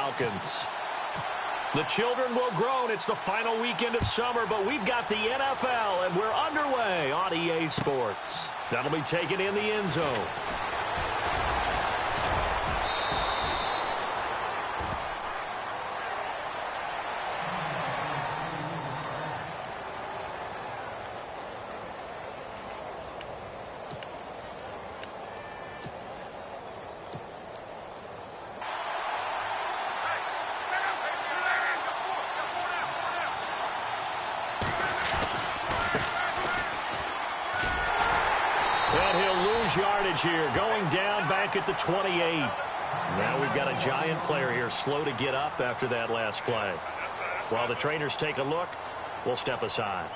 Falcons. The children will groan. It's the final weekend of summer, but we've got the NFL, and we're underway on EA Sports. That'll be taken in the end zone. And he'll lose yardage here, going down back at the 28. Now we've got a giant player here, slow to get up after that last play. While the trainers take a look, we'll step aside.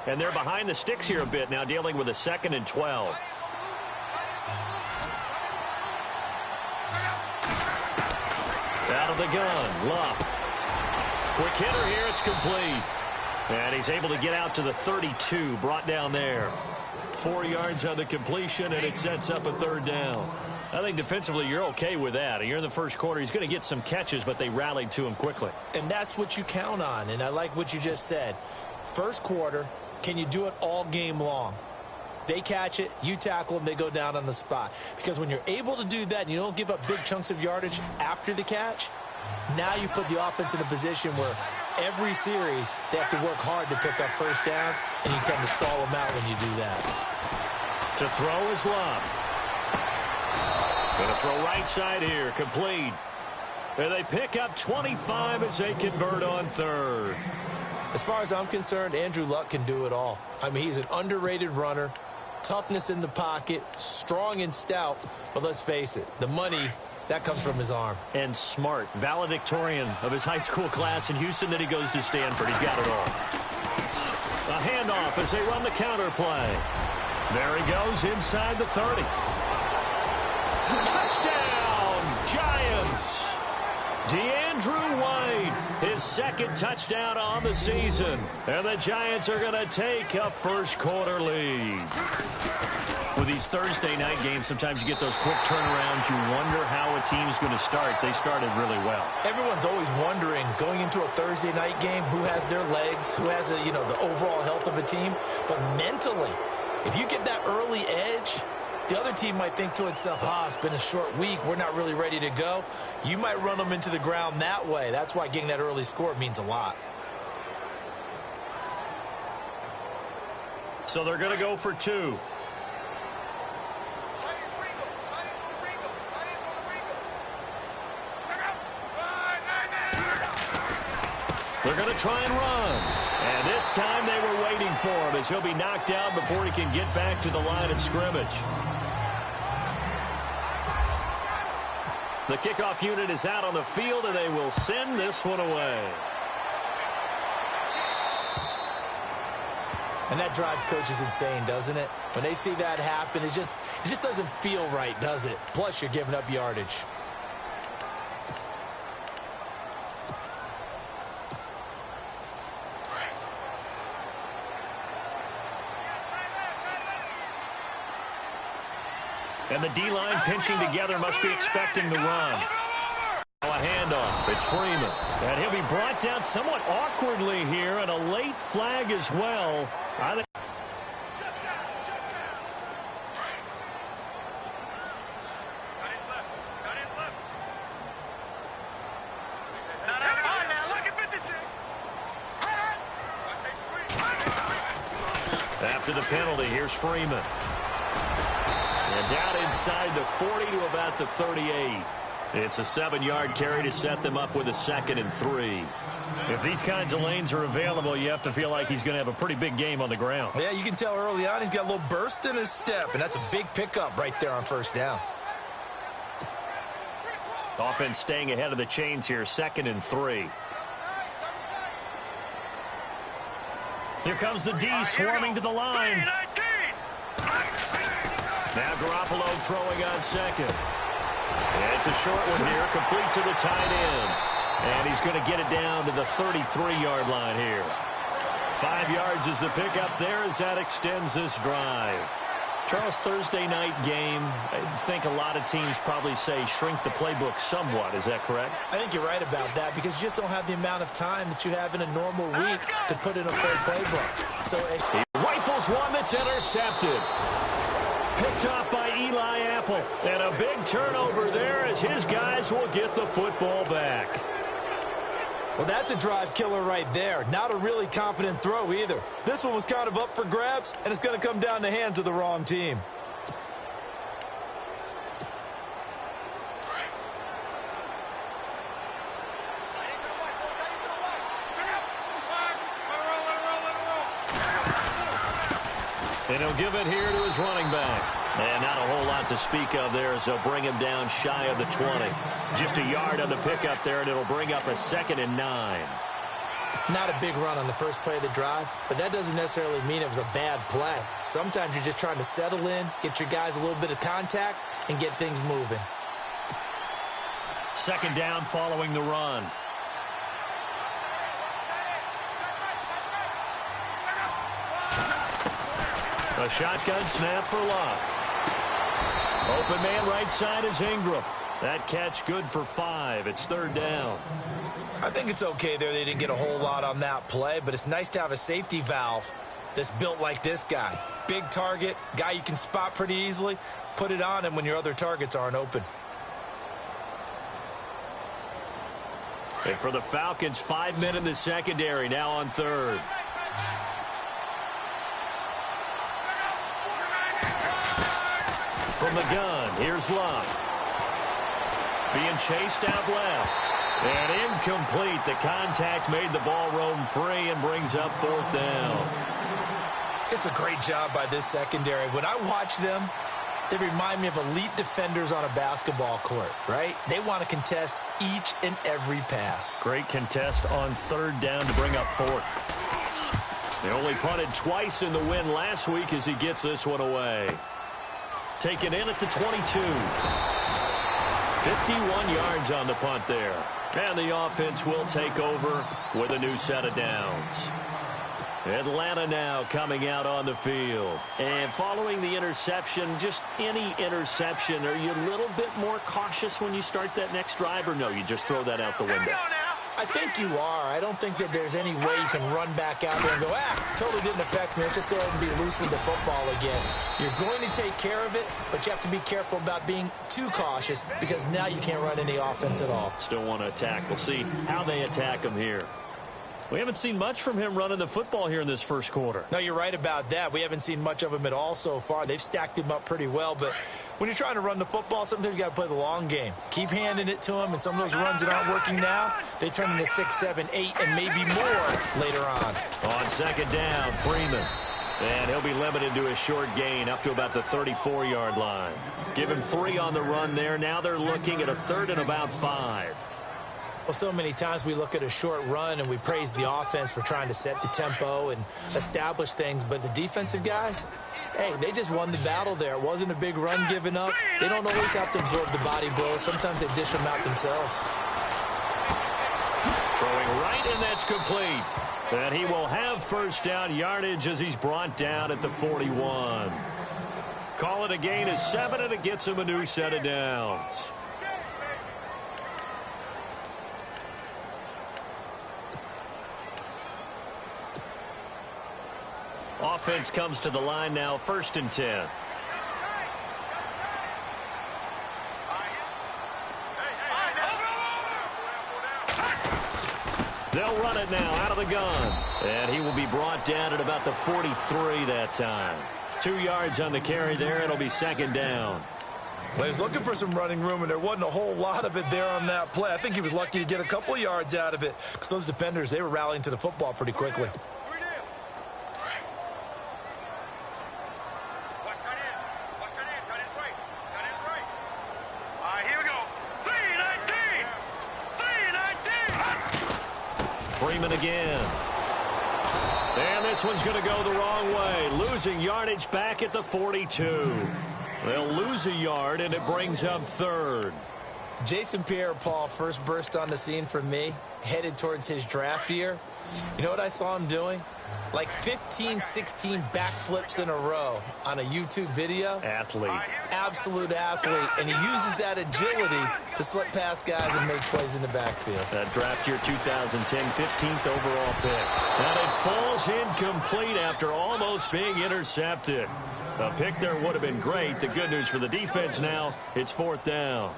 And they're behind the sticks here a bit now, dealing with a 2nd and 12. Out of the gun, Luck. Quick hitter here, it's complete. And he's able to get out to the 32, brought down there. 4 yards on the completion, and it sets up a 3rd down. I think defensively you're okay with that. You're in the first quarter. He's going to get some catches, but they rallied to him quickly. And that's what you count on, and I like what you just said. First quarter, can you do it all game long? They catch it, you tackle them, they go down on the spot. Because when you're able to do that and you don't give up big chunks of yardage after the catch, now you put the offense in a position where every series they have to work hard to pick up first downs, and you tend to stall them out when you do that. To throw is Love. Going to throw right side here, complete. And they pick up 25 as they convert on 3rd. As far as I'm concerned, Andrew Luck can do it all. I mean, he's an underrated runner, toughness in the pocket, strong and stout, but let's face it, the money, that comes from his arm. And smart, valedictorian of his high school class in Houston, then he goes to Stanford. He's got it all. A handoff as they run the counter play. There he goes inside the 30. Touchdown, Giants! DeAndrew White, his 2nd touchdown on the season. And the Giants are going to take a first quarter lead. With these Thursday night games, sometimes you get those quick turnarounds. You wonder how a team's going to start. They started really well. Everyone's always wondering, going into a Thursday night game, who has their legs, who has the overall health of a team. But mentally, if you get that early edge, the other team might think to itself, it's been a short week. We're not really ready to go. You might run them into the ground that way. That's why getting that early score means a lot. So they're going to go for 2. They're going to try and run. And this time they were waiting for him as he'll be knocked out before he can get back to the line of scrimmage. The kickoff unit is out on the field, and they will send this one away. And that drives coaches insane, doesn't it? When they see that happen, it just doesn't feel right, does it? Plus, you're giving up yardage. And the D-line pinching together must be expecting the run. A handoff. It's Freeman. And he'll be brought down somewhat awkwardly here, and a late flag as well. I think after the penalty, here's Freeman. And down inside the 40 to about the 38. It's a 7-yard carry to set them up with a 2nd and 3. If these kinds of lanes are available, you have to feel like he's going to have a pretty big game on the ground. Yeah, you can tell early on he's got a little burst in his step, and that's a big pickup right there on first down. Offense staying ahead of the chains here, 2nd and 3. Here comes the D swarming to the line. Now Garoppolo throwing on second. And it's a short one here, complete to the tight end. And he's going to get it down to the 33-yard line here. 5 yards is the pickup there as that extends this drive. Charles, Thursday night game, I think a lot of teams probably say shrink the playbook somewhat. Is that correct? I think you're right about that because you just don't have the amount of time that you have in a normal week to put in a full playbook. So he rifles one that's intercepted. Picked off by Eli Apple. And a big turnover there as his guys will get the football back. Well, that's a drive killer right there. Not a really confident throw either. This one was kind of up for grabs, and it's going to come down the hands of the wrong team. And he'll give it here to his running back. And not a whole lot to speak of there as they'll bring him down shy of the 20. Just a yard on the pickup there, and it'll bring up a 2nd and 9. Not a big run on the first play of the drive, but that doesn't necessarily mean it was a bad play. Sometimes you're just trying to settle in, get your guys a little bit of contact, and get things moving. 2nd down following the run. A shotgun snap for Love. Open man right side is Ingram. That catch good for 5. It's 3rd down. I think it's okay there. They didn't get a whole lot on that play, but it's nice to have a safety valve that's built like this guy. Big target, guy you can spot pretty easily. Put it on him when your other targets aren't open. And for the Falcons, 5 men in the secondary, now on 3rd. From the gun, here's Love. Being chased out left. And incomplete. The contact made the ball roam free and brings up 4th down. It's a great job by this secondary. When I watch them, they remind me of elite defenders on a basketball court, right? They want to contest each and every pass. Great contest on 3rd down to bring up 4th. They only punted twice in the win last week as he gets this one away. Taken in at the 22. 51 yards on the punt there. And the offense will take over with a new set of downs. Atlanta now coming out on the field. And following the interception, just any interception, are you a little bit more cautious when you start that next drive, or no, you just throw that out the window? I think you are. I don't think that there's any way you can run back out there and go, totally didn't affect me. Let's just go ahead and be loose with the football again. You're going to take care of it, but you have to be careful about being too cautious because now you can't run any offense at all. Still want to attack. We'll see how they attack him here. We haven't seen much from him running the football here in this first quarter. No, you're right about that. We haven't seen much of him at all so far. They've stacked him up pretty well, but when you're trying to run the football, sometimes you got to play the long game. Keep handing it to him, and some of those runs that aren't working now, they turn into 6, 7, 8, and maybe more later on. On 2nd down, Freeman. And he'll be limited to a short gain up to about the 34-yard line. Give him 3 on the run there. Now they're looking at a 3rd and about 5. Well, so many times we look at a short run and we praise the offense for trying to set the tempo and establish things, but the defensive guys, hey, they just won the battle there. It wasn't a big run given up. They don't always have to absorb the body blows. Sometimes they dish them out themselves. Throwing right, and that's complete. And he will have 1st down yardage as he's brought down at the 41. Call it a gain of 7, and it gets him a new set of downs. Offense comes to the line now, 1st and 10. They'll run it now out of the gun. And he will be brought down at about the 43 that time. 2 yards on the carry there. It'll be 2nd down. Well, he was looking for some running room, and there wasn't a whole lot of it there on that play. I think he was lucky to get a couple of yards out of it because those defenders, they were rallying to the football pretty quickly. Freeman again. And this one's going to go the wrong way. Losing yardage back at the 42. They'll lose a yard, and it brings up third. Jason Pierre-Paul first burst on the scene for me, headed towards his draft year. You know what I saw him doing? Like 15, 16 backflips in a row on a YouTube video. Athlete. Absolute athlete. And he uses that agility to slip past guys and make plays in the backfield. That draft year 2010, 15th overall pick. And it falls incomplete after almost being intercepted. A pick there would have been great. The good news for the defense now, it's fourth down.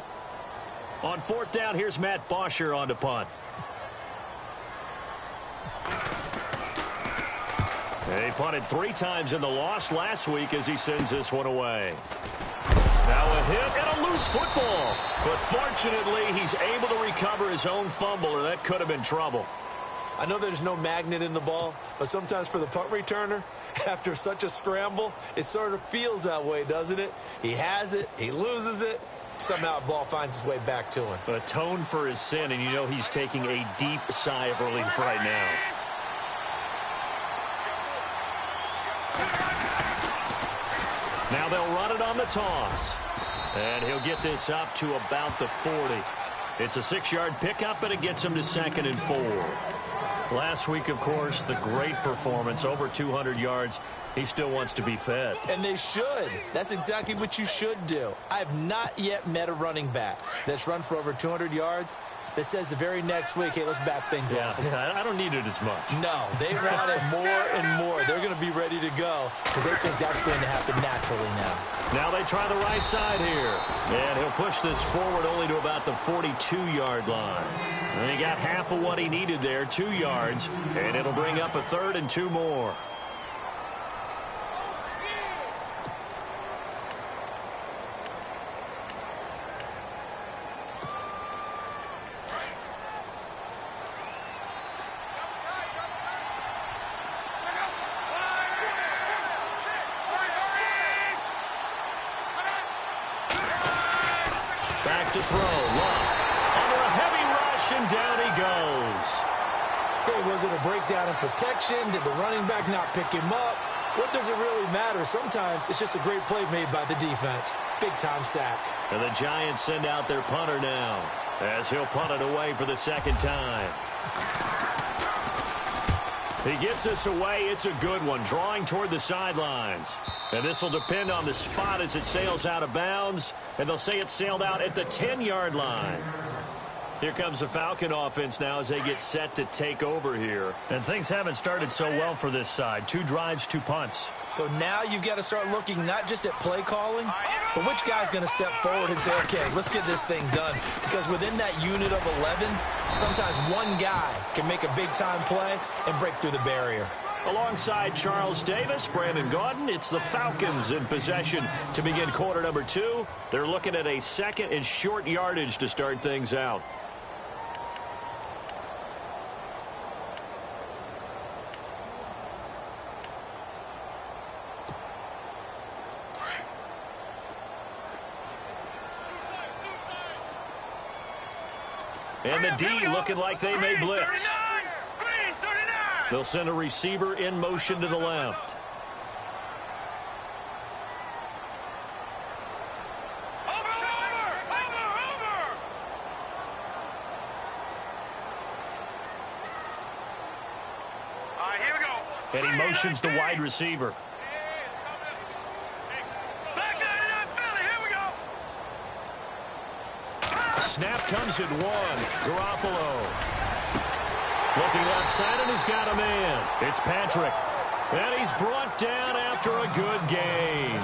On fourth down, here's Matt Bosher on to punt. He punted 3 times in the loss last week as he sends this one away. Now a hit and a loose football. But fortunately, he's able to recover his own fumble, or that could have been trouble. I know there's no magnet in the ball, but sometimes for the punt returner, after such a scramble, it sort of feels that way, doesn't it? He has it, he loses it, somehow the ball finds its way back to him. Atone for his sin, and you know he's taking a deep sigh of relief right now. Now they'll run it on the toss. And he'll get this up to about the 40. It's a 6-yard pickup, and it gets him to 2nd and 4. Last week, of course, the great performance, over 200 yards. He still wants to be fed. And they should. That's exactly what you should do. I have not yet met a running back that's run for over 200 yards that says the very next week, hey, let's back things off. Yeah, I don't need it as much. No, they want it more and more. They're going to be ready to go because they think that's going to happen naturally now. Now they try the right side here. And he'll push this forward only to about the 42-yard line. And he got half of what he needed there, 2 yards. And it'll bring up a 3rd and 2 more. Back to throw. Love. Under a heavy rush, and down he goes. Okay, was it a breakdown in protection? Did the running back not pick him up? What does it really matter? Sometimes it's just a great play made by the defense. Big-time sack. And the Giants send out their punter now as he'll punt it away for the 2nd time. He gets this away. It's a good one, drawing toward the sidelines. And this will depend on the spot as it sails out of bounds. And they'll say it sailed out at the 10-yard line. Here comes the Falcon offense now as they get set to take over here. And things haven't started so well for this side. 2 drives, 2 punts. So now you've got to start looking not just at play calling, but which guy's going to step forward and say, okay, let's get this thing done. Because within that unit of 11, sometimes one guy can make a big-time play and break through the barrier. Alongside Charles Davis, Brandon Gaudin, it's the Falcons in possession to begin quarter number 2. They're looking at a 2nd and short yardage to start things out. And the D looking like they may blitz. They'll send a receiver in motion to the left. And he motions the wide receiver. Snap comes at 1. Garoppolo. Looking outside, and he's got a man. It's Patrick. And he's brought down after a good gain.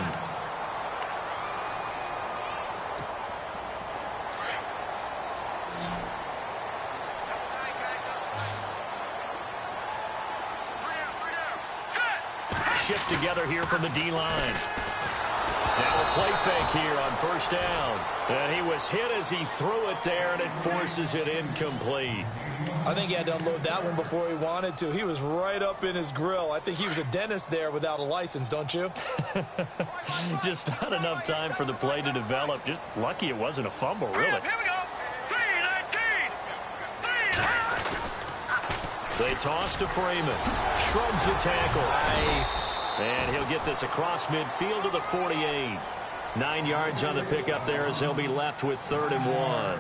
Shift together here from the D-line. Now a play fake here on 1st down. And he was hit as he threw it there, and it forces it incomplete. I think he had to unload that one before he wanted to. He was right up in his grill. I think he was a dentist there without a license, don't you? Just not enough time for the play to develop. Just lucky it wasn't a fumble, really. Here we go. 3-19. They toss to Freeman. Shrugs the tackle. Nice. And he'll get this across midfield to the 48. 9 yards on the pickup there as they'll be left with 3rd and 1.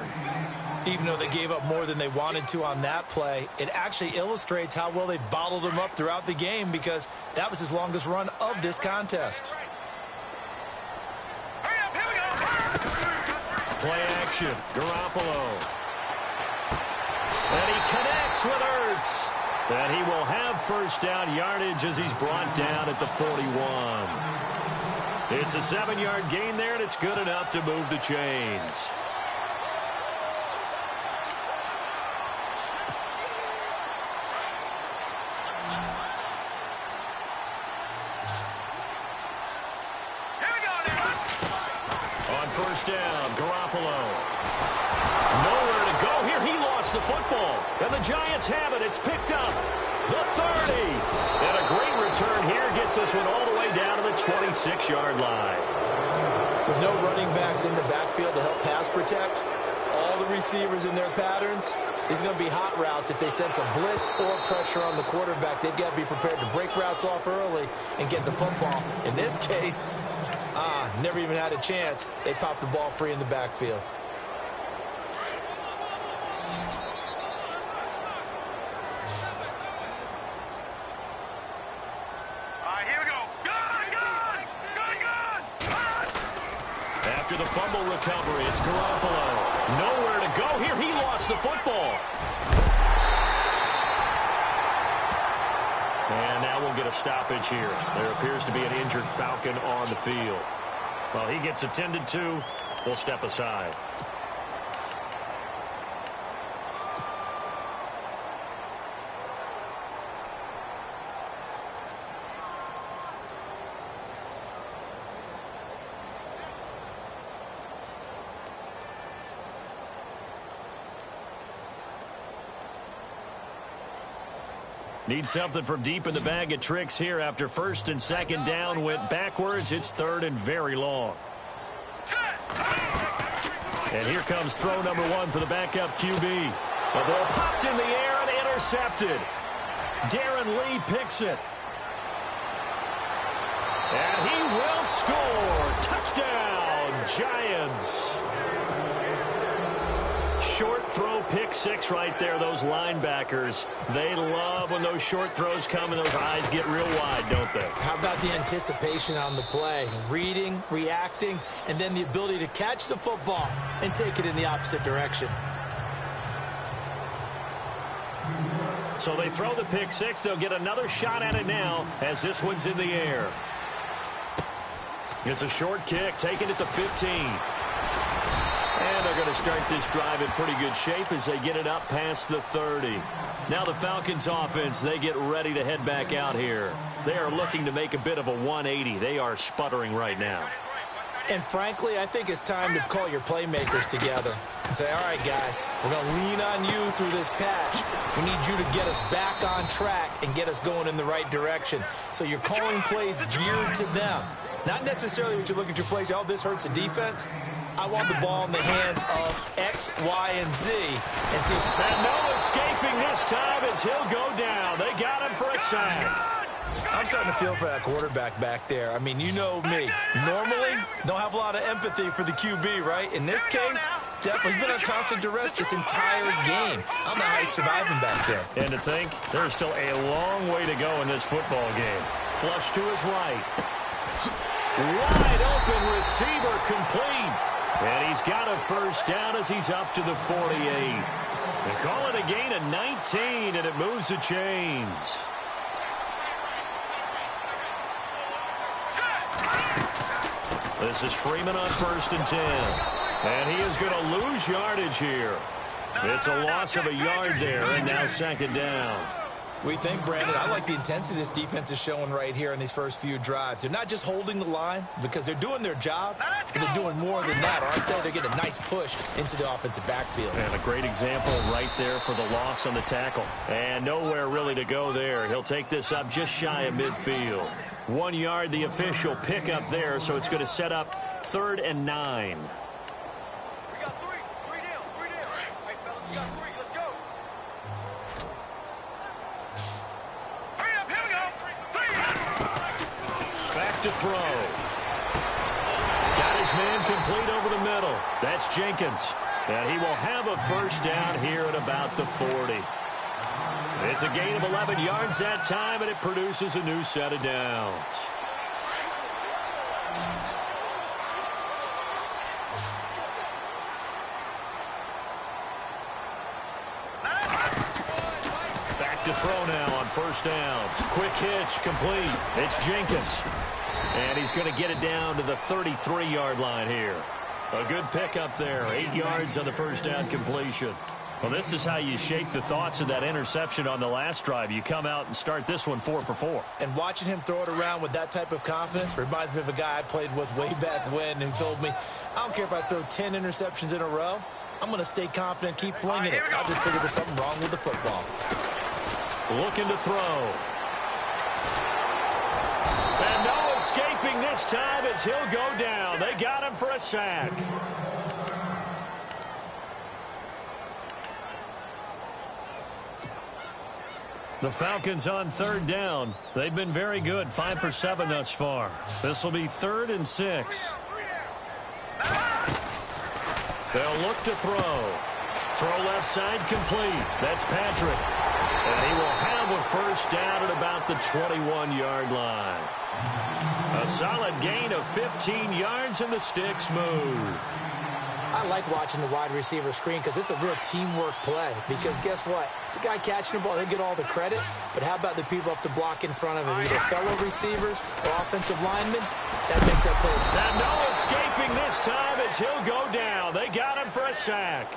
Even though they gave up more than they wanted to on that play, it actually illustrates how well they've bottled them up throughout the game because that was his longest run of this contest. Play action, Garoppolo. And he connects with Ertz. And he will have first down yardage as he's brought down at the 41. It's a 7-yard gain there, and it's good enough to move the chains. First down, Garoppolo. Nowhere to go here. He lost the football. And the Giants have it. It's picked up. The 30. And a great return here gets this one all the way down to the 26-yard line. With no running backs in the backfield to help pass protect, all the receivers in their patterns, it's going to be hot routes if they sense a blitz or pressure on the quarterback. They've got to be prepared to break routes off early and get the football. In this case, never even had a chance. They popped the ball free in the backfield. Here we go. Gun! After the fumble recovery, it's Garoppolo. Nowhere to go here. He lost the football. And now we'll get a stoppage here. There appears to be an injured Falcon on the field. Well, he gets attended to. We'll step aside. Need something from deep in the bag of tricks here after 1st and 2nd down went backwards. It's 3rd and very long. And here comes throw number 1 for the backup QB. The ball popped in the air and intercepted. Darren Lee picks it. And he will score. Touchdown, Giants. Short throw, pick 6 right there. Those linebackers, they love when those short throws come and those eyes get real wide, don't they? How about the anticipation on the play? Reading, reacting, and then the ability to catch the football and take it in the opposite direction. So they throw the pick 6. They'll get another shot at it now as this one's in the air. It's a short kick, taking it to 15. And they're going to start this drive in pretty good shape as they get it up past the 30. Now the Falcons offense, they get ready to head back out here. They are looking to make a bit of a 180. They are sputtering right now. And frankly, I think it's time to call your playmakers together and say, all right, guys, we're going to lean on you through this patch. We need you to get us back on track and get us going in the right direction. So you're calling plays geared to them. Not necessarily when you look at your plays, oh, this hurts the defense. I want the ball in the hands of X, Y, and Z. And see. And no escaping this time as he'll go down. They got him for a sack. I'm starting to feel for that quarterback back there. I mean, you know me. Normally, don't have a lot of empathy for the QB, right? In this case, definitely he's been under constant duress this entire game. I don't know how he's surviving back there. And to think, there's still a long way to go in this football game. Flush to his right. Wide open receiver complete. And he's got a first down as he's up to the 48. They call it a gain of 19, and it moves the chains. This is Freeman on 1st and 10. And he is going to lose yardage here. It's a loss of a yard there, and now 2nd down. We think, Brandon, I like the intensity this defense is showing right here in these first few drives. They're not just holding the line because they're doing their job, but they're doing more than that, aren't they? They're getting a nice push into the offensive backfield. And a great example right there for the loss on the tackle. And nowhere really to go there. He'll take this up just shy of midfield. 1 yard, the official pickup there, so it's going to set up 3rd and 9. We got three down. All right, fellas, we got 3. Let's go. Back to throw. Got his man complete over the middle. That's Jenkins. And he will have a first down here at about the 40. It's a gain of 11 yards that time, and it produces a new set of downs. Back to throw now on first down. Quick hitch, complete. It's Jenkins. And he's going to get it down to the 33-yard line here. A good pickup there. 8 yards on the first down completion. Well, this is how you shape the thoughts of that interception on the last drive. You come out and start this one 4 for 4. And watching him throw it around with that type of confidence reminds me of a guy I played with way back when who told me, I don't care if I throw 10 interceptions in a row. I'm going to stay confident, keep flinging it. I just figured there's something wrong with the football. Looking to throw. And no escaping this time as he'll go down. They got him for a sack. The Falcons on third down. They've been very good, 5 for 7 thus far. This will be 3rd and 6. They'll look to throw. Throw left side complete. That's Patrick. And he will have a first down at about the 21-yard line. A solid gain of 15 yards, and the sticks move. I like watching the wide receiver screen because it's a real teamwork play. Because guess what? The guy catching the ball, he'll get all the credit. But how about the people up to block in front of him? Either fellow receivers or offensive linemen. That makes that play. And no escaping this time as he'll go down. They got him for a sack.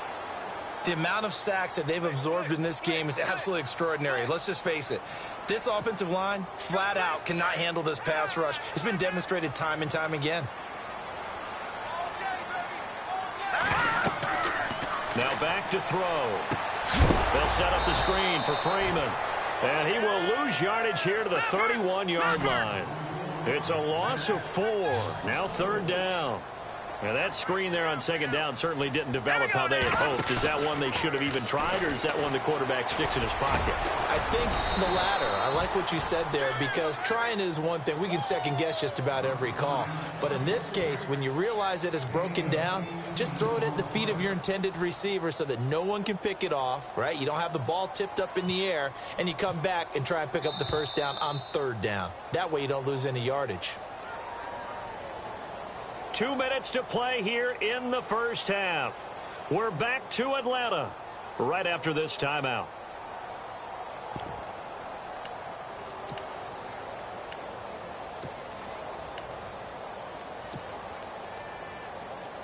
The amount of sacks that they've absorbed in this game is absolutely extraordinary. Let's just face it. This offensive line, flat out, cannot handle this pass rush. It's been demonstrated time and time again. Now back to throw. They'll set up the screen for Freeman. And he will lose yardage here to the 31-yard line. It's a loss of 4. Now 3rd down. Now that screen there on 2nd down certainly didn't develop how they had hoped. Is that one they should have even tried, or is that one the quarterback sticks in his pocket? I think the latter. I like what you said there, because trying it is one thing. We can second guess just about every call. But in this case, when you realize that it's broken down, just throw it at the feet of your intended receiver so that no one can pick it off, right? You don't have the ball tipped up in the air, and you come back and try and pick up the first down on 3rd down. That way you don't lose any yardage. 2 minutes to play here in the first half. We're back to Atlanta right after this timeout.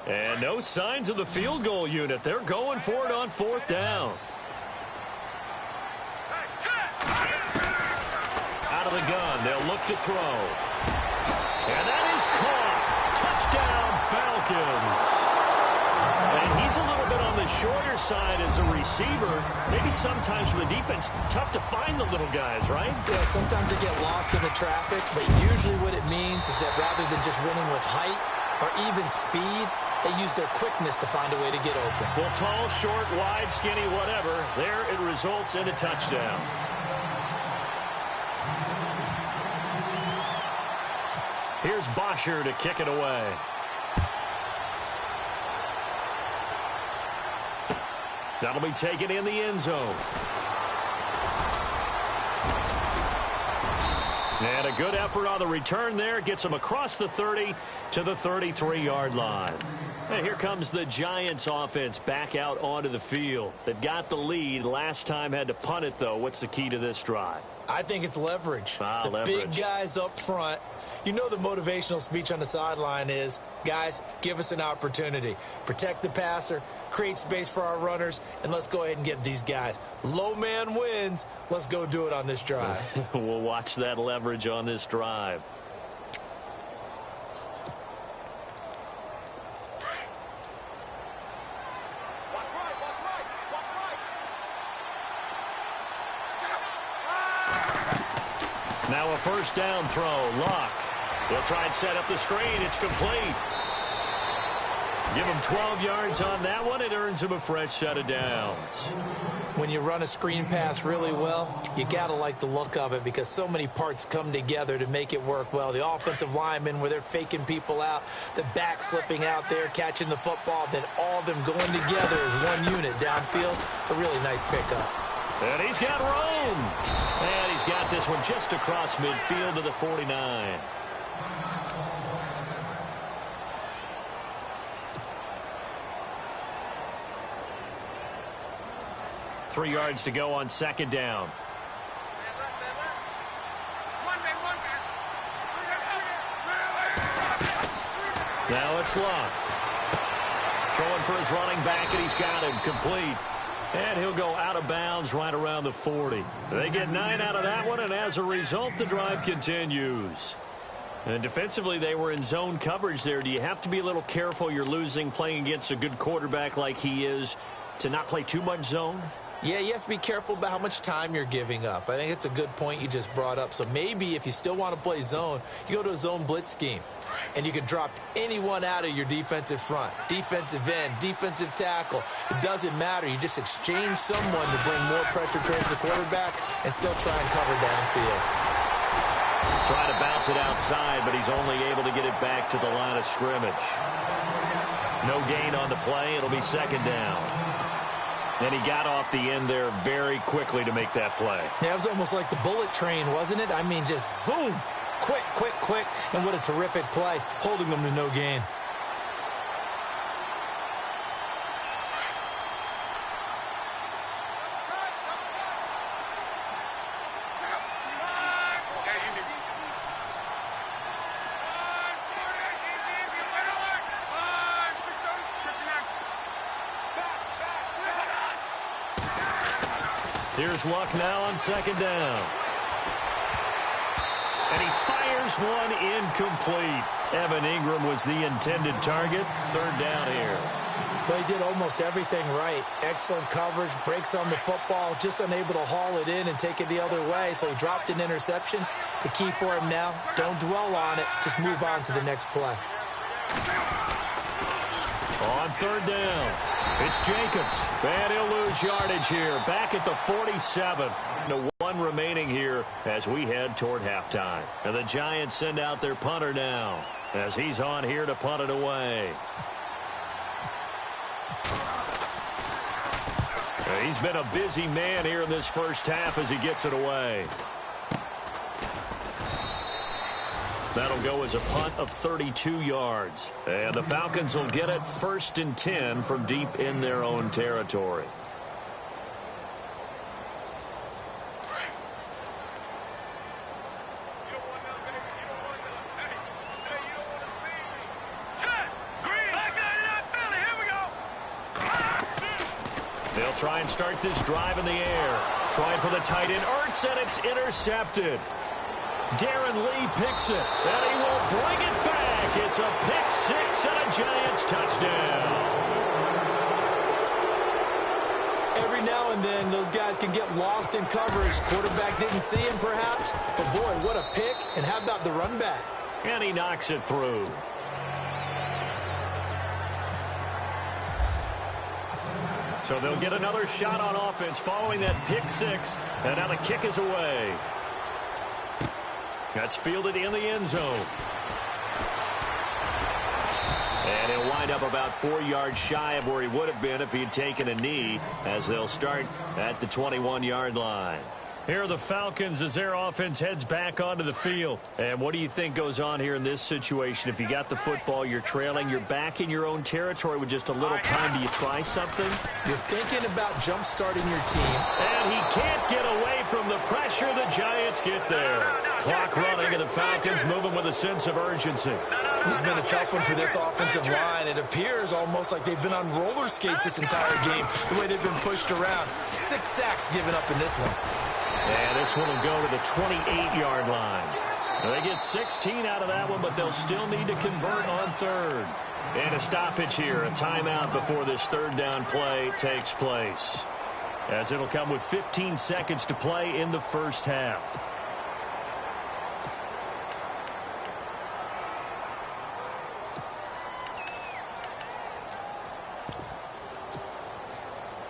And no signs of the field goal unit. They're going for it on 4th down. Out of the gun, they'll look to throw. And that is caught. Touchdown, Falcons. And he's a little bit on the shorter side as a receiver. Maybe sometimes for the defense, tough to find the little guys, right? Yeah, sometimes they get lost in the traffic, but usually what it means is that rather than just winning with height or even speed, they use their quickness to find a way to get open. Well, tall, short, wide, skinny, whatever, there it results in a touchdown. Here's Bosher to kick it away. That'll be taken in the end zone. And a good effort on the return there. Gets him across the 30 to the 33-yard line. And here comes the Giants offense back out onto the field. They've got the lead. Last time had to punt it, though. What's the key to this drive? I think it's leverage. Leverage. Big guys up front. You know the motivational speech on the sideline is, guys, give us an opportunity. Protect the passer, create space for our runners, and let's go ahead and get these guys. Low man wins. Let's go do it on this drive. We'll watch that leverage on this drive. Now a first down throw. Luck. They'll try and set up the screen. It's complete. Give him 12 yards on that one. It earns him a fresh set of downs. When you run a screen pass really well, you got to like the look of it because so many parts come together to make it work well. The offensive linemen where they're faking people out, the back slipping out there, catching the football, then all of them going together as one unit downfield. A really nice pickup. And he's got room. And he's got this one just across midfield to the 49. Three yards to go on second down. Now it's Luck. Throwing for his running back, and he's got him complete. And he'll go out of bounds right around the 40. They get 9 out of that one, and as a result, the drive continues. And defensively, they were in zone coverage there. Do you have to be a little careful? You're losing playing against a good quarterback like he is to not play too much zone? Yeah, you have to be careful about how much time you're giving up. I think it's a good point you just brought up. So maybe if you still want to play zone, you go to a zone blitz scheme. And you can drop anyone out of your defensive front, defensive end, defensive tackle. It doesn't matter. You just exchange someone to bring more pressure towards the quarterback and still try and cover downfield. Trying to bounce it outside, but he's only able to get it back to the line of scrimmage. No gain on the play. It'll be second down. And he got off the end there very quickly to make that play. Yeah, it was almost like the bullet train, wasn't it? I mean, just zoom. Quick, quick, quick. And what a terrific play, holding them to no gain. Here's Luck now on second down. And he fires one incomplete. Evan Ingram was the intended target. Third down here. Well, he did almost everything right. Excellent coverage, breaks on the football, just unable to haul it in and take it the other way. So he dropped an interception. The key for him now, don't dwell on it. Just move on to the next play. On third down, it's Jacobs. And he'll lose yardage here. Back at the 47. No one remaining here as we head toward halftime. And the Giants send out their punter now as he's on here to punt it away. He's been a busy man here in this first half as he gets it away. That'll go as a punt of 32 yards. And the Falcons will get it 1st and 10 from deep in their own territory. They'll try and start this drive in the air. Trying for the tight end, Ertz, and it's intercepted. Darren Lee picks it, and he will bring it back. It's a pick six and a Giants touchdown. Every now and then, those guys can get lost in coverage. Quarterback didn't see him, perhaps. But, boy, what a pick. And how about the run back? And he knocks it through. So they'll get another shot on offense following that pick six. And now the kick is away. That's fielded in the end zone. And he'll wind up about 4 yards shy of where he would have been if he had taken a knee, as they'll start at the 21-yard line. Here are the Falcons as their offense heads back onto the field. And what do you think goes on here in this situation? If you got the football, you're trailing, you're back in your own territory with just a little time. Do you try something? You're thinking about jump-starting your team. And he can't get away from the pressure. The Giants get there. Clock running, and the Falcons moving with a sense of urgency. This has been a tough one for this offensive line. It appears almost like they've been on roller skates this entire game, the way they've been pushed around. 6 sacks given up in this one. And this one will go to the 28-yard line. Now they get 16 out of that one, but they'll still need to convert on third. And a stoppage here, a timeout before this third down play takes place, as it'll come with 15 seconds to play in the first half.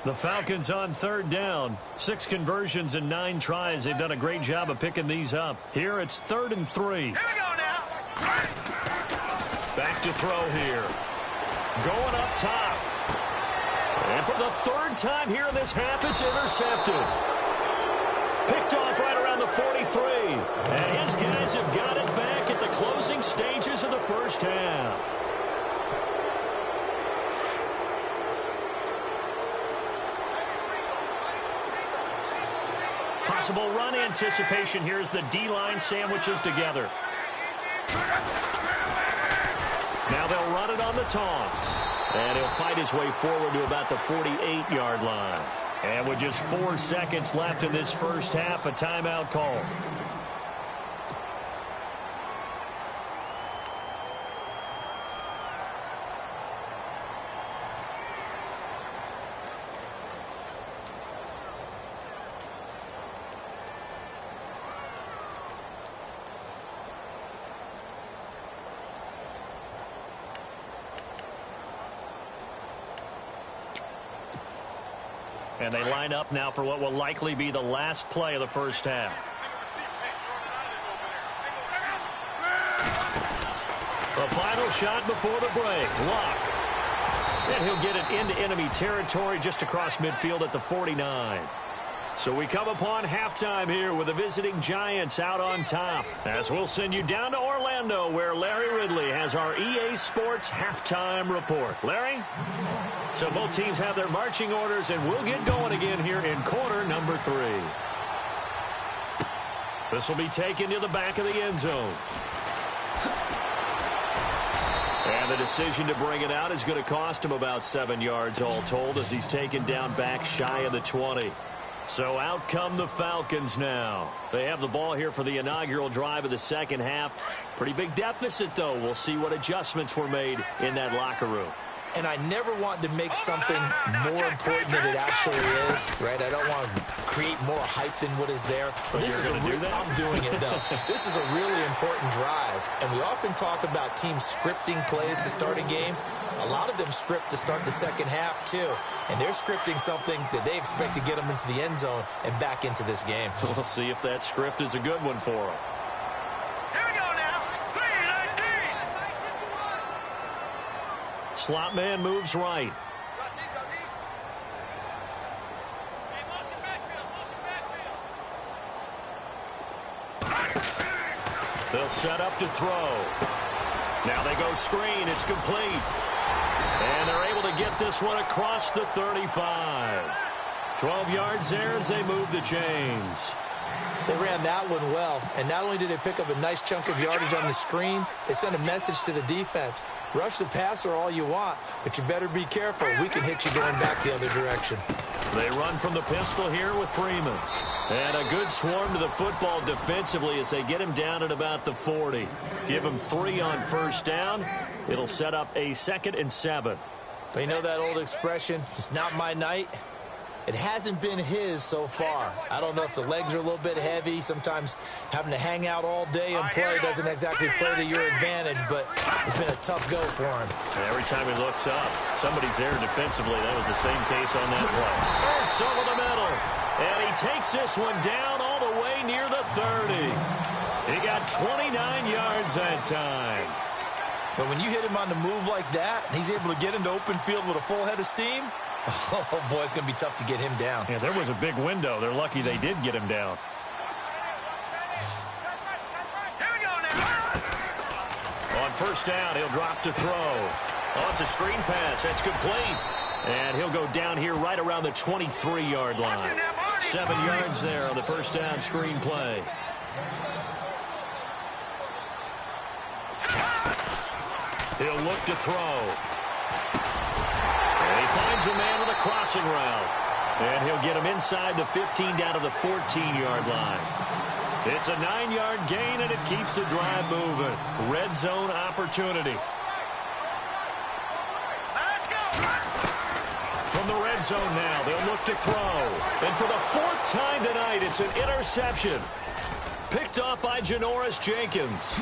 The Falcons on third down. 6 conversions and 9 tries. They've done a great job of picking these up. Here it's 3rd and 3. Here we go now. Back to throw here. Going up top. And for the 3rd time here in this half, it's intercepted. Picked off right around the 43. And his guys have got it back at the closing stages of the first half. Possible run anticipation here as the D-line sandwiches together. Now they'll run it on the toss. And he'll fight his way forward to about the 48-yard line. And with just 4 seconds left in this first half, a timeout call. And they line up now for what will likely be the last play of the first half. The final shot before the break. Luck. And he'll get it into enemy territory just across midfield at the 49. So we come upon halftime here with the visiting Giants out on top. As we'll send you down to Orlando, where Larry Ridley has our EA Sports halftime report. Larry? So both teams have their marching orders, and we'll get going again here in quarter number 3. This will be taken to the back of the end zone. And the decision to bring it out is going to cost him about 7 yards all told as he's taken down back shy of the 20. So out come the Falcons now. They have the ball here for the inaugural drive of the second half. Pretty big deficit, though. We'll see what adjustments were made in that locker room. And I never want to make something more important than it actually is, right? I don't want to create more hype than what is there. But this is I'm doing it, though. This is a really important drive. And we often talk about teams scripting plays to start a game. A lot of them script to start the second half, too. And they're scripting something that they expect to get them into the end zone and back into this game. We'll see if that script is a good one for them. Here we go now. 3-19. Slot man moves right. They'll set up to throw. Now they go screen. It's complete. And they're able to get this one across the 35. 12 yards there as they move the chains. They ran that one well, and not only did they pick up a nice chunk of yardage on the screen, they sent a message to the defense. Rush the passer all you want, but you better be careful. We can hit you going back the other direction. They run from the pistol here with Freeman. And a good swarm to the football defensively as they get him down at about the 40. Give him 3 on first down. It'll set up a 2nd and 7. But you know that old expression, it's not my night? It hasn't been his so far. I don't know if the legs are a little bit heavy. Sometimes having to hang out all day and play doesn't exactly play to your advantage, but it's been a tough go for him. And every time he looks up, somebody's there defensively. That was the same case on that play. Hurts over the middle. And he takes this one down all the way near the 30. He got 29 yards that time. But when you hit him on the move like that, and he's able to get into open field with a full head of steam, oh, boy, it's going to be tough to get him down. Yeah, there was a big window. They're lucky they did get him down. Here we go now. On first down, he'll drop to throw. Oh, it's a screen pass. That's complete. And he'll go down here right around the 23-yard line. 7 yards there on the first down screen play. He'll look to throw. And he finds a man with a crossing route. And he'll get him inside the 15 down to the 14-yard line. It's a 9-yard gain, and it keeps the drive moving. Red zone opportunity. From the red zone now, they'll look to throw. And for the 4th time tonight, it's an interception. Picked off by Janoris Jenkins.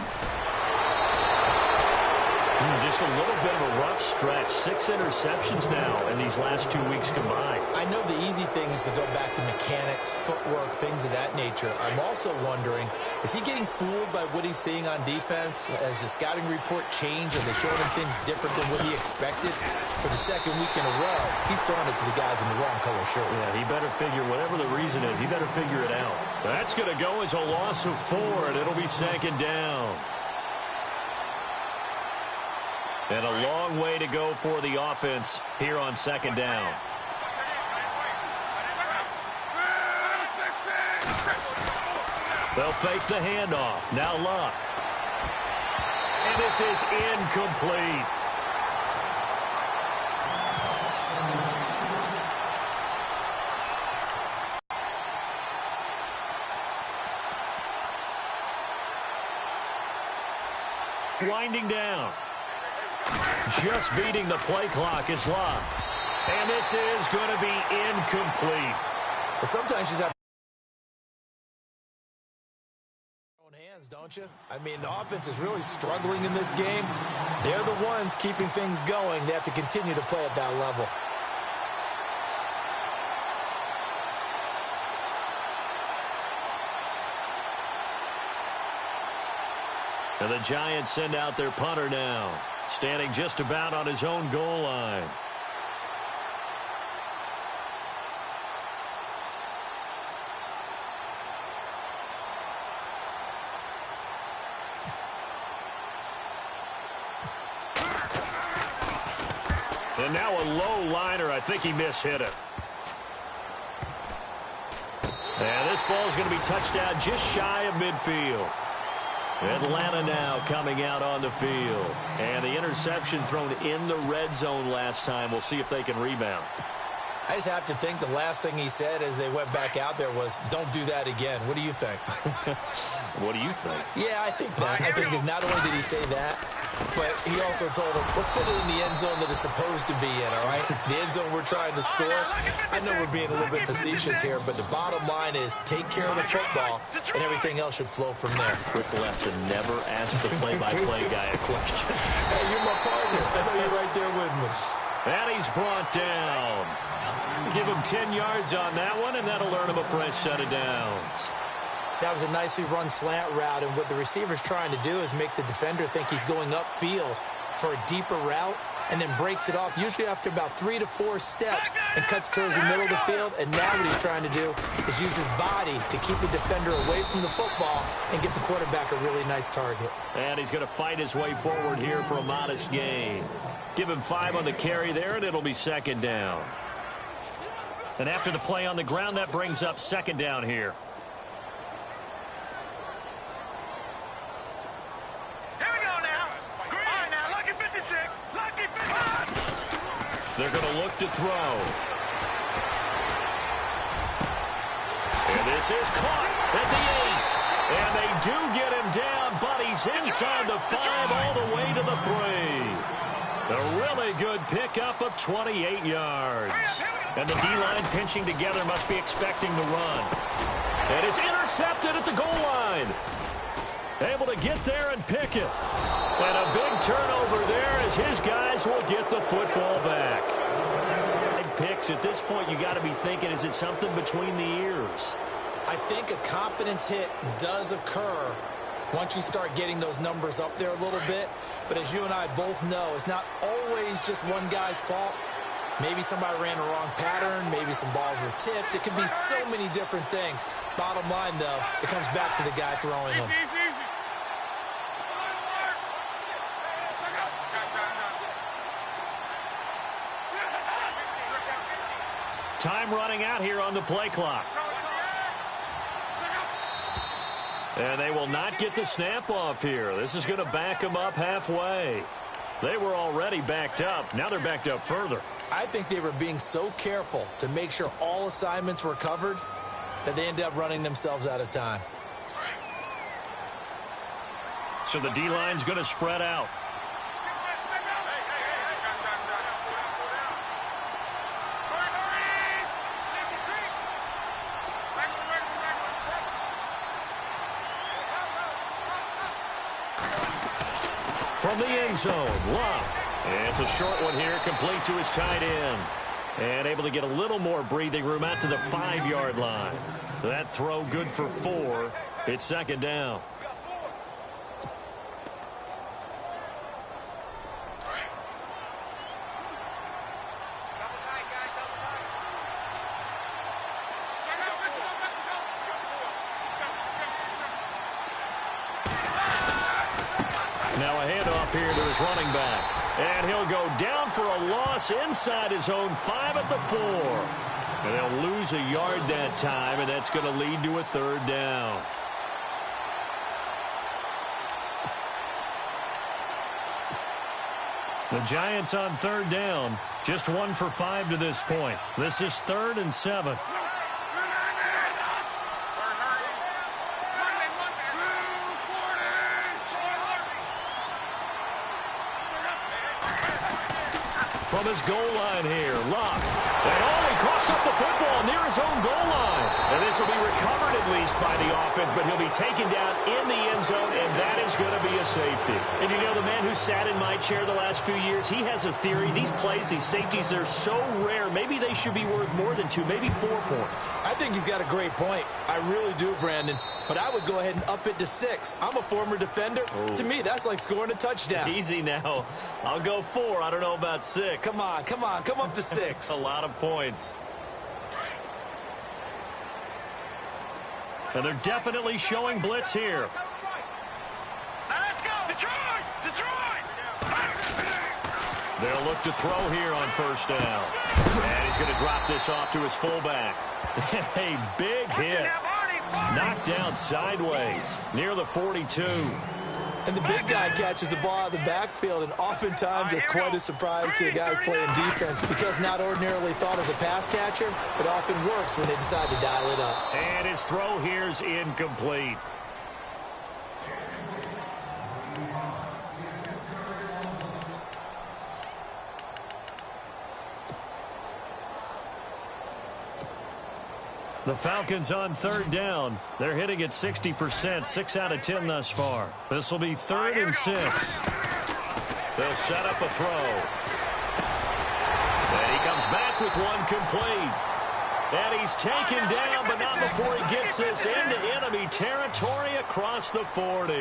Just a little bit of a rough stretch. 6 interceptions now in these last 2 weeks combined. I know the easy thing is to go back to mechanics, footwork, things of that nature. I'm also wondering, is he getting fooled by what he's seeing on defense? Has the scouting report changed? Are they showing him things different than what he expected? For the second week in a row, he's throwing it to the guys in the wrong color shirts. Yeah, he better figure, whatever the reason is, he better figure it out. That's going to go as a loss of 4, and it'll be second down. And a long way to go for the offense here on second down. They'll fake the handoff. Now Luck. And this is incomplete. Winding down. Just beating the play clock is Luck. And this is going to be incomplete. Well, sometimes you just have own hands, don't you? I mean, the offense is really struggling in this game. They're the ones keeping things going. They have to continue to play at that level. And the Giants send out their punter now, standing just about on his own goal line. And now a low liner. I think he mishit it. And this ball is going to be touched down just shy of midfield. Atlanta now coming out on the field. And the interception thrown in the red zone last time. We'll see if they can rebound. I just have to think the last thing he said as they went back out there was, don't do that again. What do you think? What do you think? Yeah, I think that. I think that not only did he say that, but he also told him, let's put it in the end zone that it's supposed to be in, all right? The end zone we're trying to score. I know we're being a little bit facetious here, but the bottom line is take care of the football, and everything else should flow from there. Quick lesson, never ask the play-by-play guy a question. Hey, you're my partner. I know you're right there with me. And he's brought down. Give him 10 yards on that one, and that'll earn him a fresh set of downs. That was a nicely run slant route, and what the receiver's trying to do is make the defender think he's going upfield for a deeper route, and then breaks it off, usually after about 3 to 4 steps, and cuts towards the middle of the field. And now what he's trying to do is use his body to keep the defender away from the football and give the quarterback a really nice target. And he's going to fight his way forward here for a modest gain. Give him 5 on the carry there, and it'll be second down. And after the play on the ground, that brings up second down here. They're going to look to throw. And this is caught at the 8. And they do get him down, but he's inside the 5 all the way to the 3. A really good pickup of 28 yards. And the D-line pinching together must be expecting the run. And it's intercepted at the goal line. Able to get there and pick it. And a big turnover there as his guys will get the football back. Picks at this point, you got to be thinking, is it something between the ears? I think a confidence hit does occur once you start getting those numbers up there a little bit. But as you and I both know, it's not always just one guy's fault. Maybe somebody ran the wrong pattern. Maybe some balls were tipped. It could be so many different things. Bottom line, though, it comes back to the guy throwing them. Time running out here on the play clock. And they will not get the snap off here. This is going to back them up halfway. They were already backed up. Now they're backed up further. I think they were being so careful to make sure all assignments were covered that they ended up running themselves out of time. So the D-line's going to spread out. From the end zone, Love. And it's a short one here, complete to his tight end. And able to get a little more breathing room out to the 5-yard line. That throw good for 4. It's second down. Now a handoff here to his running back. And he'll go down for a loss inside his own 5 at the 4. And they'll lose a yard that time, and that's going to lead to a third down. The Giants on third down, just 1 for 5 to this point. This is 3rd and 7. From his goal line here, Locke. And he coughs up the football near his own goal line. And this will be recovered at least by the offense, but he'll be taken down in the end zone, and that is going to be a safety. And you know, the man who sat in my chair the last few years, he has a theory. These plays, these safeties, they're so rare. Maybe they should be worth more than 2, maybe 4 points. I think he's got a great point. I really do, Brandon. But I would go ahead and up it to 6. I'm a former defender. Oh. To me, that's like scoring a touchdown. Easy now. I'll go 4. I don't know about 6. Come on. Come up to 6. A lot of points. And they're definitely showing blitz here. Let's go! Detroit! Detroit! They'll look to throw here on first down. And he's going to drop this off to his fullback. A big hit. Knocked down sideways near the 42. And the big guy catches the ball out of the backfield, and oftentimes it's quite a surprise to the guys playing defense because not ordinarily thought as a pass catcher, it often works when they decide to dial it up. And his throw here's incomplete. The Falcons on third down. They're hitting at 60%, 6 out of 10 thus far. This will be 3rd and 6. They'll set up a throw. And he comes back with one complete. And he's taken down, but not before he gets this into enemy territory across the 40.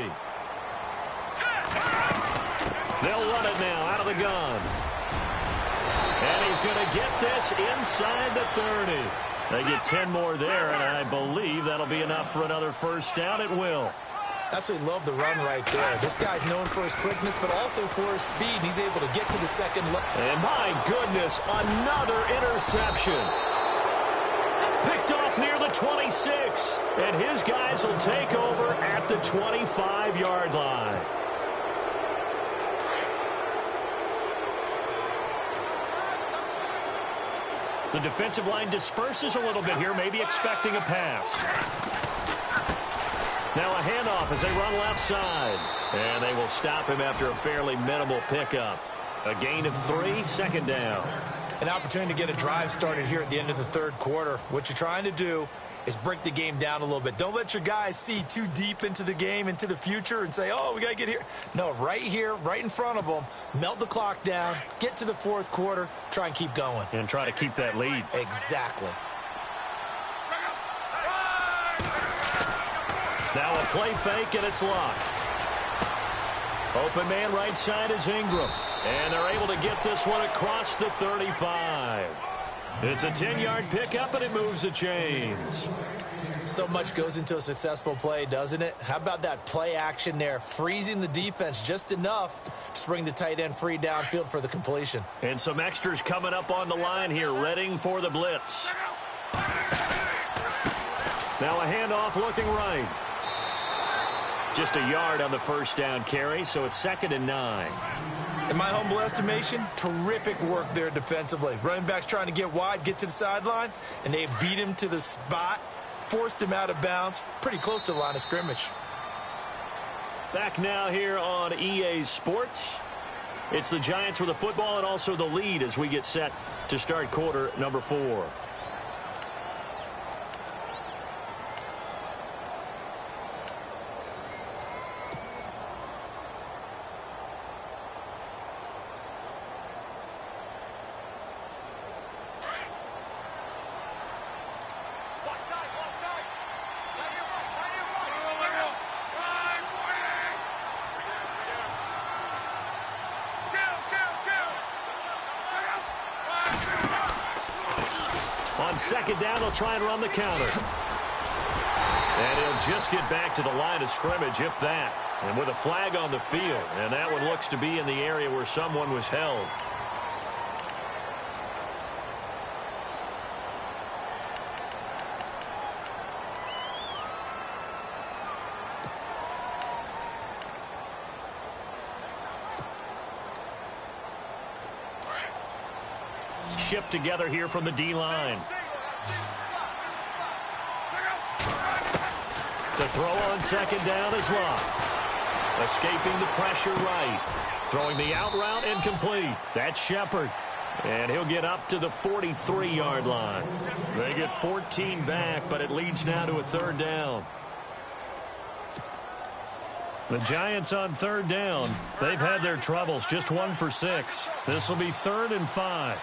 They'll run it now out of the gun. And he's going to get this inside the 30. They get 10 more there, and I believe that'll be enough for another first down. It will. Absolutely love the run right there. This guy's known for his quickness, but also for his speed, and he's able to get to the second level. And my goodness, another interception. Picked off near the 26, and his guys will take over at the 25-yard line. The defensive line disperses a little bit here, maybe expecting a pass. Now a handoff as they run left side. And they will stop him after a fairly minimal pickup. A gain of 3, 2nd down. An opportunity to get a drive started here at the end of the 3rd quarter. What you're trying to do is break the game down a little bit. Don't let your guys see too deep into the game, into the future, and say, oh, we got to get here. No, right here, right in front of them, melt the clock down, get to the 4th quarter, try and keep going. And try to keep that lead. Exactly. Now a play fake, and it's locked. Open man right side is Ingram. And they're able to get this one across the 35. It's a 10-yard pickup, and it moves the chains. So much goes into a successful play, doesn't it? How about that play action there, freezing the defense just enough to bring the tight end free downfield for the completion. And some extras coming up on the line here, readying for the blitz. Now a handoff looking right. Just a yard on the first down carry, so it's 2nd and 9. In my humble estimation, terrific work there defensively. Running backs trying to get wide, get to the sideline, and they beat him to the spot, forced him out of bounds, pretty close to the line of scrimmage. Back now here on EA Sports. It's the Giants with the football and also the lead as we get set to start quarter number 4. On second down, they'll try and run the counter. And he'll just get back to the line of scrimmage, if that. And with a flag on the field. And that one looks to be in the area where someone was held. Shift together here from the D-line. To throw on second down is Locke. Escaping the pressure right. Throwing the out route incomplete. That's Shepard. And he'll get up to the 43-yard line. They get 14 back, but it leads now to a third down. The Giants on third down. They've had their troubles. Just 1 for 6. This will be 3rd and 5.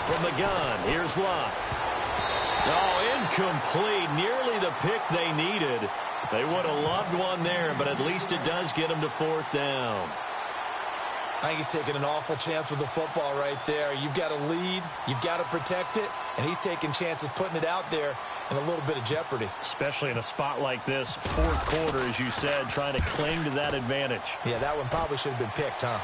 From the gun, here's Locke. Oh, incomplete. Nearly the pick they needed. They would have loved one there, but at least it does get them to 4th down. I think he's taking an awful chance with the football right there. You've got to lead, you've got to protect it, and he's taking chances putting it out there in a little bit of jeopardy. Especially in a spot like this, 4th quarter, as you said, trying to cling to that advantage. Yeah, that one probably should have been picked, huh?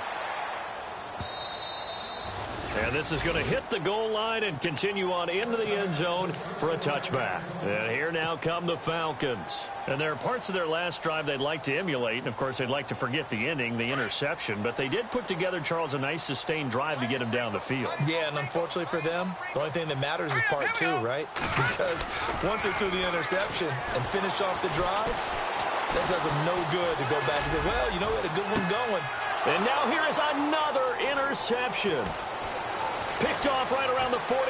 And this is going to hit the goal line and continue on into the end zone for a touchback. And here now come the Falcons. And there are parts of their last drive they'd like to emulate. And, of course, they'd like to forget the ending, the interception. But they did put together, Charles, a nice sustained drive to get him down the field. Yeah, and unfortunately for them, the only thing that matters is part 2, right? Because once they threw the interception and finished off the drive, that does them no good to go back and say, well, you know, we had a good one going. And now here is another interception. Picked off right around the 43.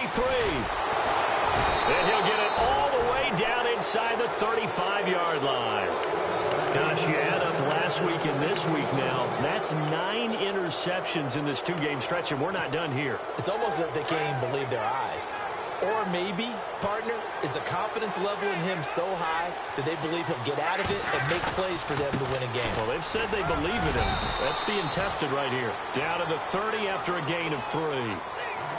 And he'll get it all the way down inside the 35-yard line. Gosh, you add up last week and this week now. That's 9 interceptions in this 2-game stretch, and we're not done here. It's almost as if they can't even believe their eyes. Or maybe, partner, is the confidence level in him so high that they believe he'll get out of it and make plays for them to win a game. Well, they've said they believe in him. That's being tested right here. Down to the 30 after a gain of 3.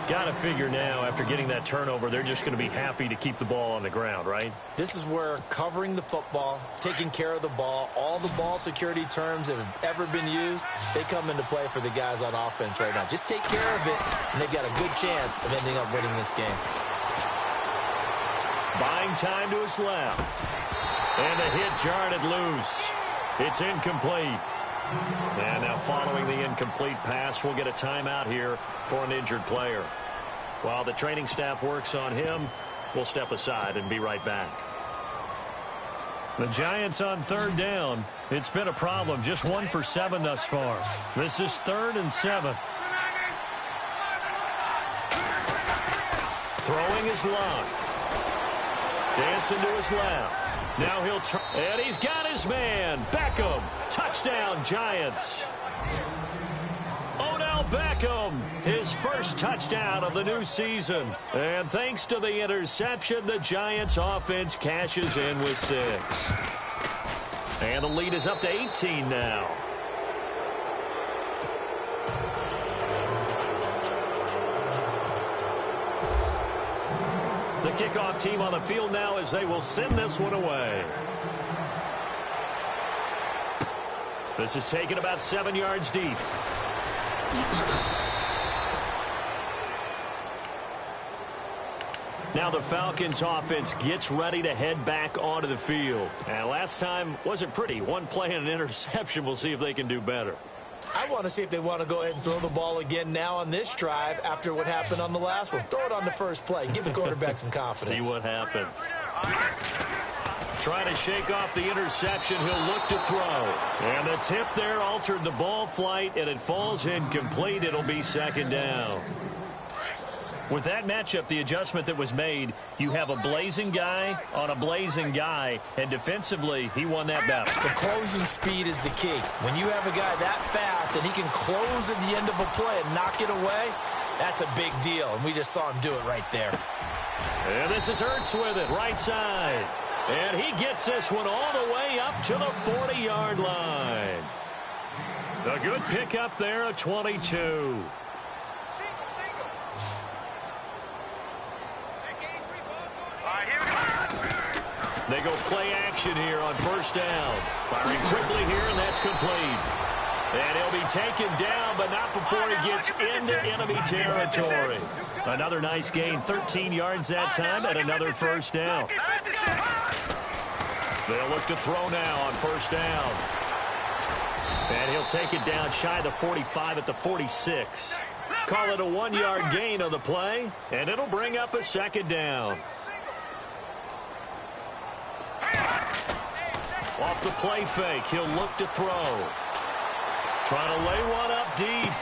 Got to figure now, after getting that turnover, they're just going to be happy to keep the ball on the ground, right? This is where covering the football, taking care of the ball, all the ball security terms that have ever been used, they come into play for the guys on offense right now. Just take care of it, and they've got a good chance of ending up winning this game. Buying time to his left. And the hit jarred it loose. It's incomplete. And now following the incomplete pass, we'll get a timeout here for an injured player. While the training staff works on him, we'll step aside and be right back. The Giants on third down. It's been a problem. Just 1 for 7 thus far. This is 3rd and 7. Throwing is Locke. Dancing to his left. Now he'll turn, and he's got his man. Beckham. Touchdown, Giants. Odell Beckham, his first touchdown of the new season. And thanks to the interception, the Giants offense cashes in with 6. And the lead is up to 18 now. The kickoff team on the field now as they will send this one away. This is taken about 7 yards deep. Now the Falcons offense gets ready to head back onto the field. And last time wasn't pretty. 1 play and an interception. We'll see if they can do better. I want to see if they want to go ahead and throw the ball again now on this drive after what happened on the last one. Throw it on the first play. Give the quarterback some confidence. See what happens. Trying to shake off the interception. He'll look to throw. And the tip there altered the ball flight, and it falls incomplete. It'll be 2nd down. With that matchup, the adjustment that was made, you have a blazing guy on a blazing guy, and defensively, he won that battle. The closing speed is the key. When you have a guy that fast and he can close at the end of a play and knock it away, that's a big deal, and we just saw him do it right there. And this is Ertz with it, right side. And he gets this one all the way up to the 40-yard line. A good pickup there, a 22. They go play action here on first down. Firing quickly here, and that's complete. And he'll be taken down, but not before he gets into enemy territory. Another nice gain, 13 yards that time, and another first down. They'll look to throw now on first down. And he'll take it down shy of the 45 at the 46. Call it a 1-yard gain on the play, and it'll bring up a second down. Off the play fake, he'll look to throw. Trying to lay one up deep.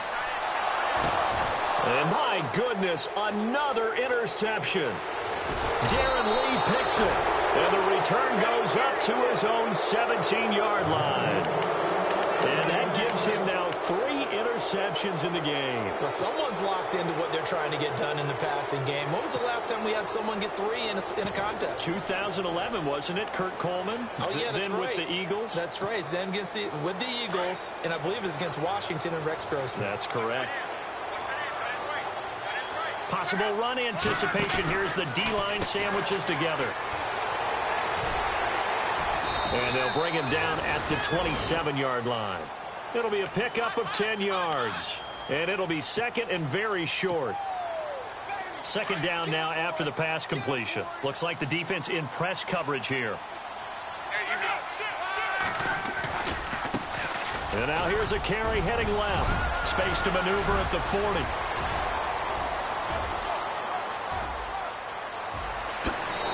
And my goodness, another interception. Darren Lee picks it. And the return goes up to his own 17-yard line. And that gives him now 3 interceptions in the game. Well, someone's locked into what they're trying to get done in the passing game. When was the last time we had someone get 3 in a contest? 2011, wasn't it, Kurt Coleman? Oh, yeah, that's then right. With the Eagles? That's right. Then with the Eagles, and I believe it's against Washington and Rex Grossman. That's correct. Possible run anticipation. Here's the D-line sandwiches together. And they'll bring him down at the 27-yard line. It'll be a pickup of 10 yards. And it'll be second and very short. Second down now after the pass completion. Looks like the defense in press coverage here. And now here's a carry heading left. Space to maneuver at the 40.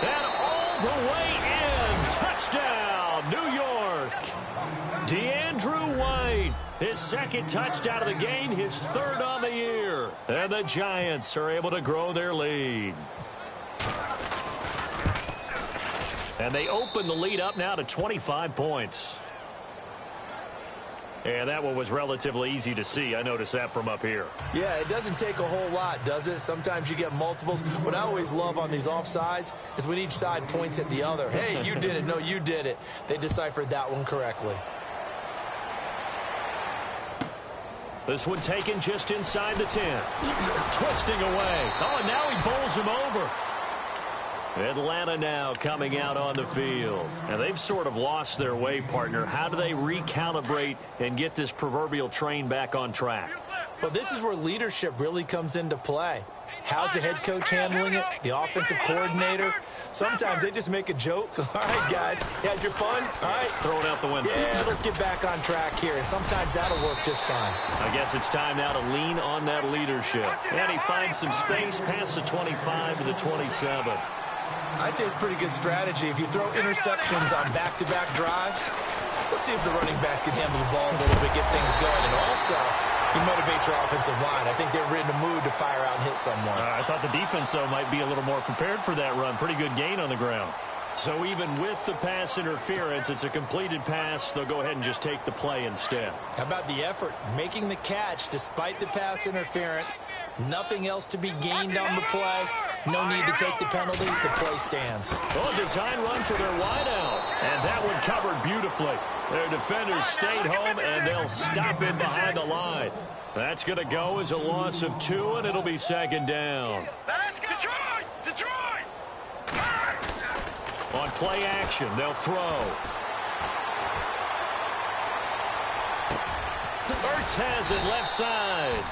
And all the way in. Touchdown, New York. DeAndrew White, his second touchdown of the game, his third on the year. And the Giants are able to grow their lead. And they open the lead up now to 25 points. And that one was relatively easy to see. I noticed that from up here. Yeah, it doesn't take a whole lot, does it? Sometimes you get multiples. What I always love on these offsides is when each side points at the other. Hey, you did it. No, you did it. They deciphered that one correctly. This one taken just inside the 10. Twisting away. Oh, and now he bowls him over. Atlanta now coming out on the field. And they've sort of lost their way, partner. How do they recalibrate and get this proverbial train back on track? Well, this is where leadership really comes into play. How's the head coach handling it? The offensive coordinator? Sometimes they just make a joke. All right, guys, you had your fun? All right. Throw it out the window. Yeah, let's get back on track here. And sometimes that'll work just fine. I guess it's time now to lean on that leadership. And he finds some space past the 25 to the 27. I'd say it's a pretty good strategy. If you throw interceptions on back-to-back drives, let's see if the running backs can handle the ball a little bit, get things going. And also, you motivate your offensive line. I think they're in the mood to fire out and hit someone. I thought the defense, though, might be a little more prepared for that run. Pretty good gain on the ground. So even with the pass interference, it's a completed pass. They'll go ahead and just take the play instead. How about the effort? Making the catch despite the pass interference. Nothing else to be gained on the play. No need to take the penalty. The play stands. Oh, design run for their wideout. And that one covered beautifully. Their defenders stayed home, and they'll stop in behind the line. That's going to go as a loss of 2, and it'll be second down. Detroit! On play action, they'll throw. Ertz has it left side.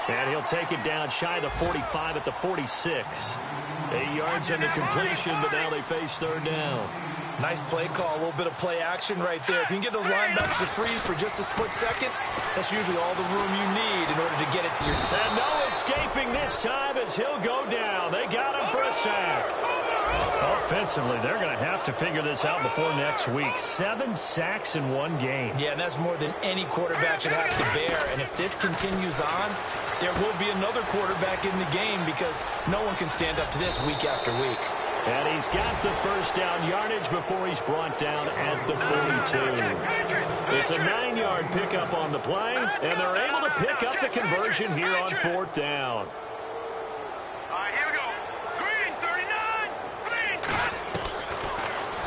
And he'll take it down shy of the 45 at the 46. 8 yards on the completion, but now they face third down. Nice play call, a little bit of play action right there. If you can get those linebackers to freeze for just a split second, that's usually all the room you need in order to get it to your... And no escaping this time as he'll go down. They got him for a sack. Offensively, they're going to have to figure this out before next week. 7 sacks in one game. Yeah, and that's more than any quarterback should have to bear. And if this continues on, there will be another quarterback in the game because no one can stand up to this week after week. And he's got the first down yardage before he's brought down at the 42. It's a 9-yard pickup on the play, and they're able to pick up the conversion here on fourth down. All right, here we go. Green, 39. Green.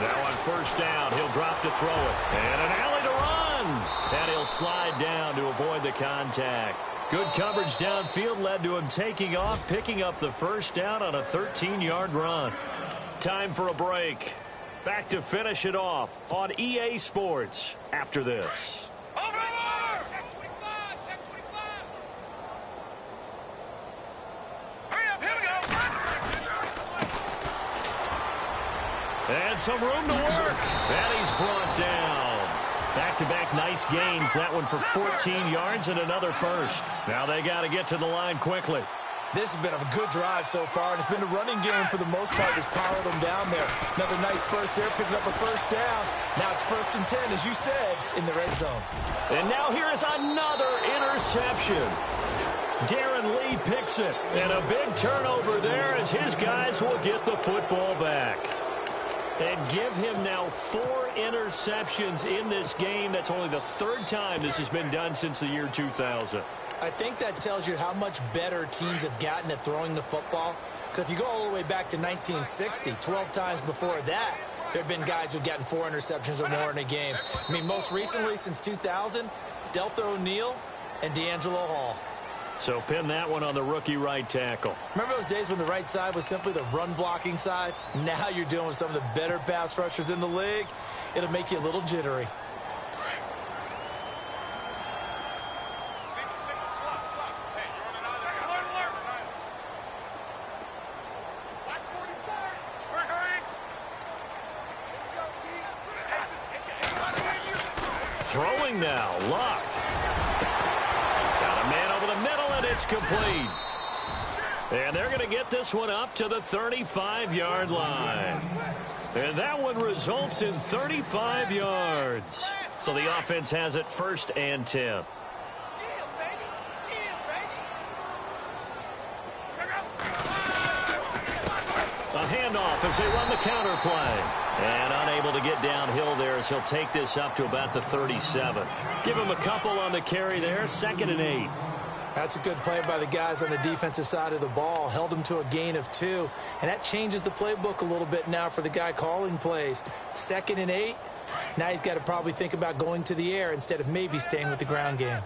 That one first down. He'll drop to throw it. And an alley to run. And he'll slide down to avoid the contact. Good coverage downfield led to him taking off, picking up the first down on a 13-yard run. Time for a break. Back to finish it off on EA Sports after this. And some room to work. And he's brought down. Back-to-back nice gains. That one for 14 yards and another first. Now they got to get to the line quickly. This has been a good drive so far, and it's been a running game for the most part that's powered them down there. Another nice burst there, picking up a first down. Now it's 1st and 10, as you said, in the red zone. And now here is another interception. Darren Lee picks it, and a big turnover there as his guys will get the football back. And give him now 4 interceptions in this game. That's only the 3rd time this has been done since the year 2000. I think that tells you how much better teams have gotten at throwing the football. Because if you go all the way back to 1960, 12 times before that, there have been guys who've gotten 4 interceptions or more in a game. I mean, most recently, since 2000, Deltha O'Neal and D'Angelo Hall. So pin that one on the rookie right tackle. Remember those days when the right side was simply the run-blocking side? Now you're dealing with some of the better pass rushers in the league. It'll make you a little jittery. Throwing now, Luck. Got a man over the middle, and it's complete. And they're going to get this one up to the 35-yard line. And that one results in 35 yards. So the offense has it 1st and 10. A handoff as they run the counter play. And unable to get downhill there as he'll take this up to about the 37. Give him a couple on the carry there. 2nd and 8. That's a good play by the guys on the defensive side of the ball. Held him to a gain of 2. And that changes the playbook a little bit now for the guy calling plays. 2nd and 8. Now he's got to probably think about going to the air instead of maybe staying with the ground game.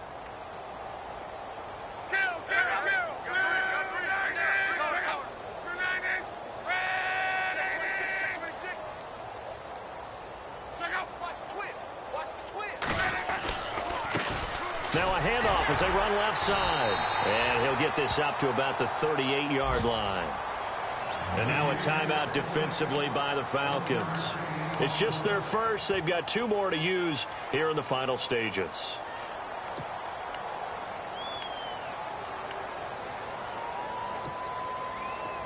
Now a handoff as they run left side. And he'll get this up to about the 38-yard line. And now a timeout defensively by the Falcons. It's just their first. They've got 2 more to use here in the final stages.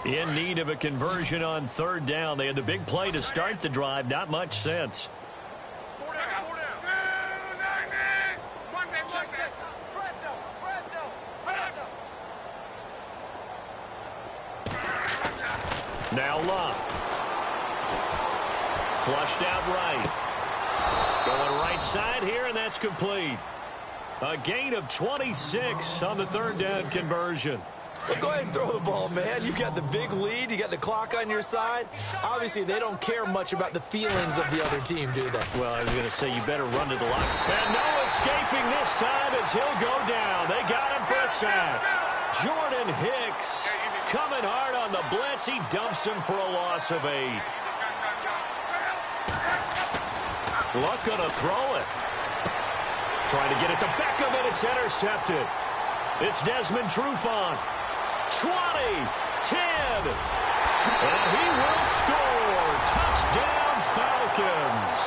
In need of a conversion on 3rd down. They had the big play to start the drive. Not much sense. Now Luck. Flushed out right. Going right side here, and that's complete. A gain of 26 on the 3rd down conversion. Well, go ahead and throw the ball, man. You got the big lead. You got the clock on your side. Obviously, they don't care much about the feelings of the other team, do they? Well, I was going to say you better run to the line. And no escaping this time as he'll go down. They got him for a sack. Jordan Hicks coming hard on the blitz. He dumps him for a loss of 8. Luck going to throw it. Trying to get it to Beckham, and it's intercepted. It's Desmond Trufant. 20, 10, and he will score. Touchdown, Falcons.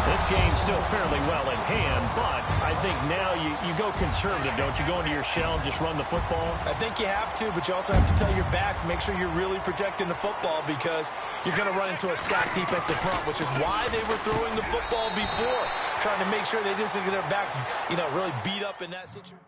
This game's still fairly well in hand, but I think now you go conservative, don't you? Go into your shell and just run the football? I think you have to, but you also have to tell your backs, make sure you're really protecting the football because you're going to run into a stacked defensive front, which is why they were throwing the football before, trying to make sure they just get their backs, really beat up in that situation.